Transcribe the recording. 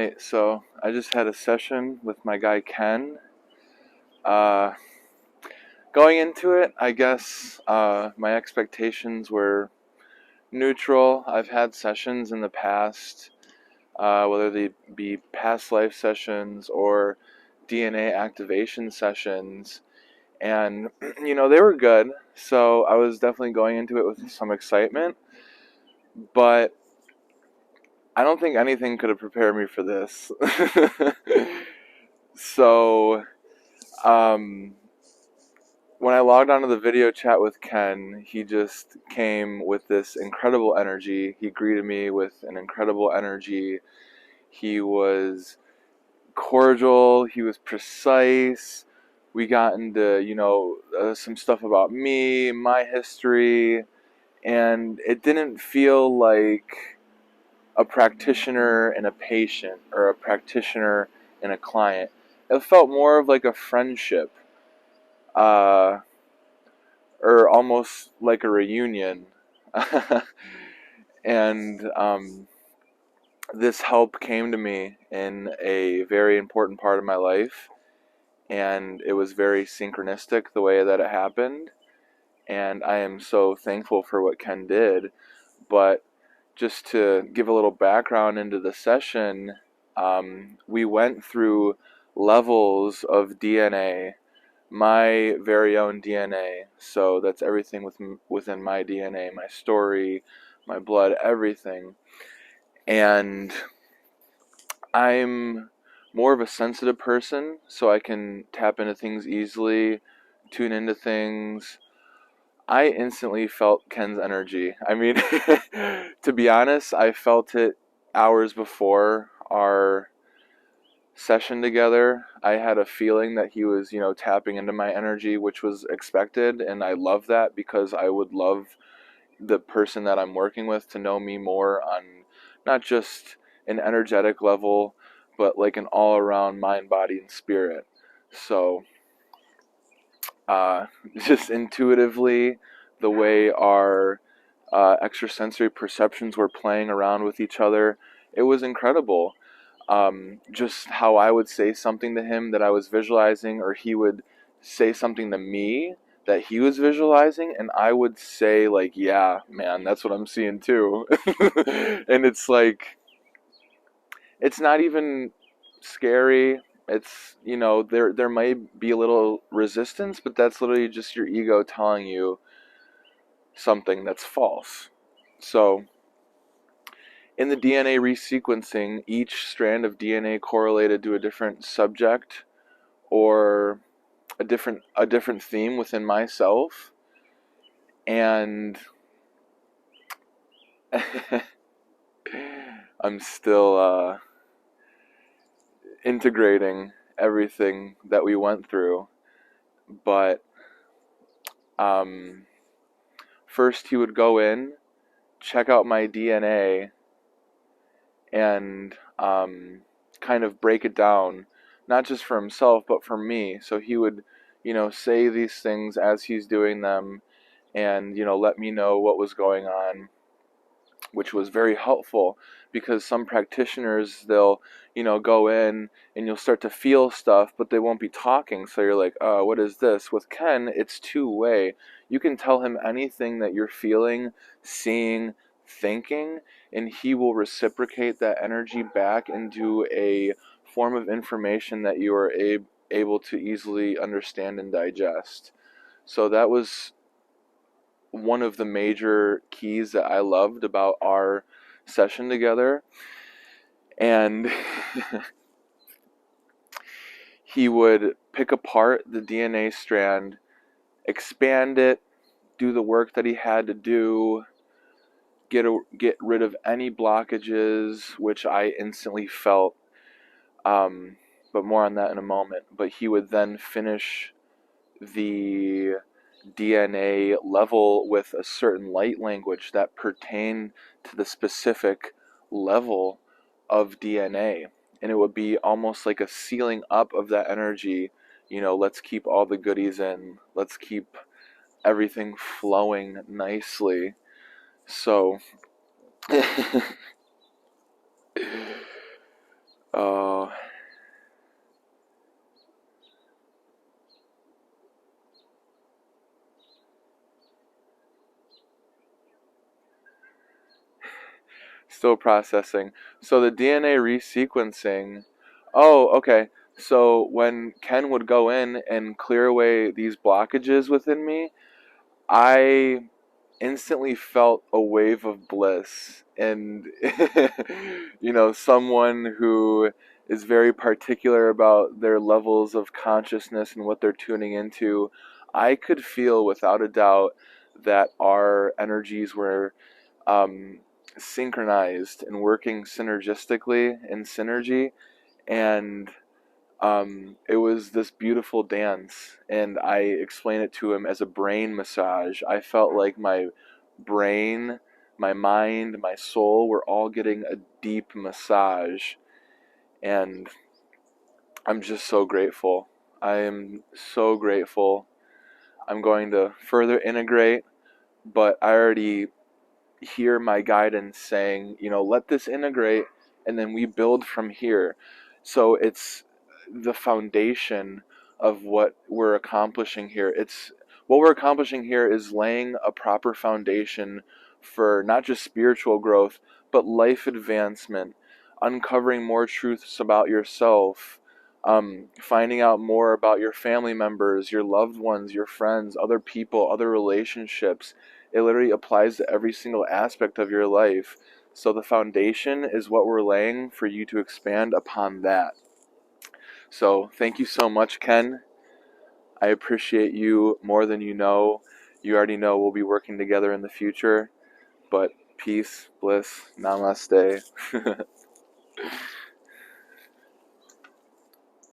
Alright, so I just had a session with my guy Ken. Uh, Going into it, I guess my expectations were neutral. I've had sessions in the past, whether they be past life sessions or DNA activation sessions, and they were good. So I was definitely going into it with some excitement, but I don't think anything could have prepared me for this. So, um, when I logged onto the video chat with Ken, he just came with this incredible energy. He greeted me with an incredible energy. He was cordial. He was precise. We got into, some stuff about me, my history, and it didn't feel like a practitioner and a patient or a practitioner and a client. It felt more of like a friendship. Or almost like a reunion. And this help came to me in a very important part of my life, and it was very synchronistic the way that it happened. And I am so thankful for what Ken did. But just to give a little background into the session, we went through levels of DNA, my very own DNA. So that's everything within my DNA, my story, my blood, everything. And I'm more of a sensitive person, so I can tap into things easily, tune into things. I instantly felt Ken's energy. I mean, to be honest, I felt it hours before our session together. I had a feeling that he was, tapping into my energy, which was expected, and I love that because I would love the person that I'm working with to know me more on not just an energetic level, but like an all-around mind, body, and spirit. So, uh, just intuitively, the way our extrasensory perceptions were playing around with each other, it was incredible. Just how I would say something to him that I was visualizing, or he would say something to me that he was visualizing, and I would say like, yeah, man, that's what I'm seeing too. And it's like, it's not even scary. It's, there might be a little resistance, but that's literally just your ego telling you something that's false. So in the DNA resequencing, each strand of DNA correlated to a different subject or a different theme within myself, and I'm still integrating everything that we went through. But first, he would go in, check out my DNA, and kind of break it down, not just for himself, but for me. So he would, say these things as he's doing them and, let me know what was going on, which was very helpful because some practitioners, they'll, go in and you'll start to feel stuff, but they won't be talking. So you're like, oh, what is this? With Ken, it's two-way. You can tell him anything that you're feeling, seeing, thinking, and he will reciprocate that energy back into a form of information that you are able to easily understand and digest. So that was one of the major keys that I loved about our session together. And he would pick apart the DNA strand, expand it, do the work that he had to do, get rid of any blockages, which I instantly felt. But more on that in a moment. But he would then finish the DNA level with a certain light language that pertained to the specific level of DNA. And it would be almost like a sealing up of that energy. Let's keep all the goodies in. Let's keep everything flowing nicely. So, Oh, still processing. So the DNA resequencing. Oh, okay. So when Ken would go in and clear away these blockages within me, I instantly felt a wave of bliss. And, someone who is very particular about their levels of consciousness and what they're tuning into, I could feel without a doubt that our energies were um, synchronized and working synergistically in synergy. And it was this beautiful dance, and I explained it to him as a brain massage. I felt like my brain, my mind, my soul were all getting a deep massage, and I'm just so grateful. I am so grateful. I'm going to further integrate, but I already hear my guidance saying, let this integrate and then we build from here. So it's the foundation of what we're accomplishing here. It's what we're accomplishing here is laying a proper foundation for not just spiritual growth, but life advancement, uncovering more truths about yourself, finding out more about your family members, your loved ones, your friends, other people, other relationships. It literally applies to every single aspect of your life. So the foundation is what we're laying for you to expand upon that. So thank you so much, Ken. I appreciate you more than you know. You already know we'll be working together in the future. But peace, bliss, namaste.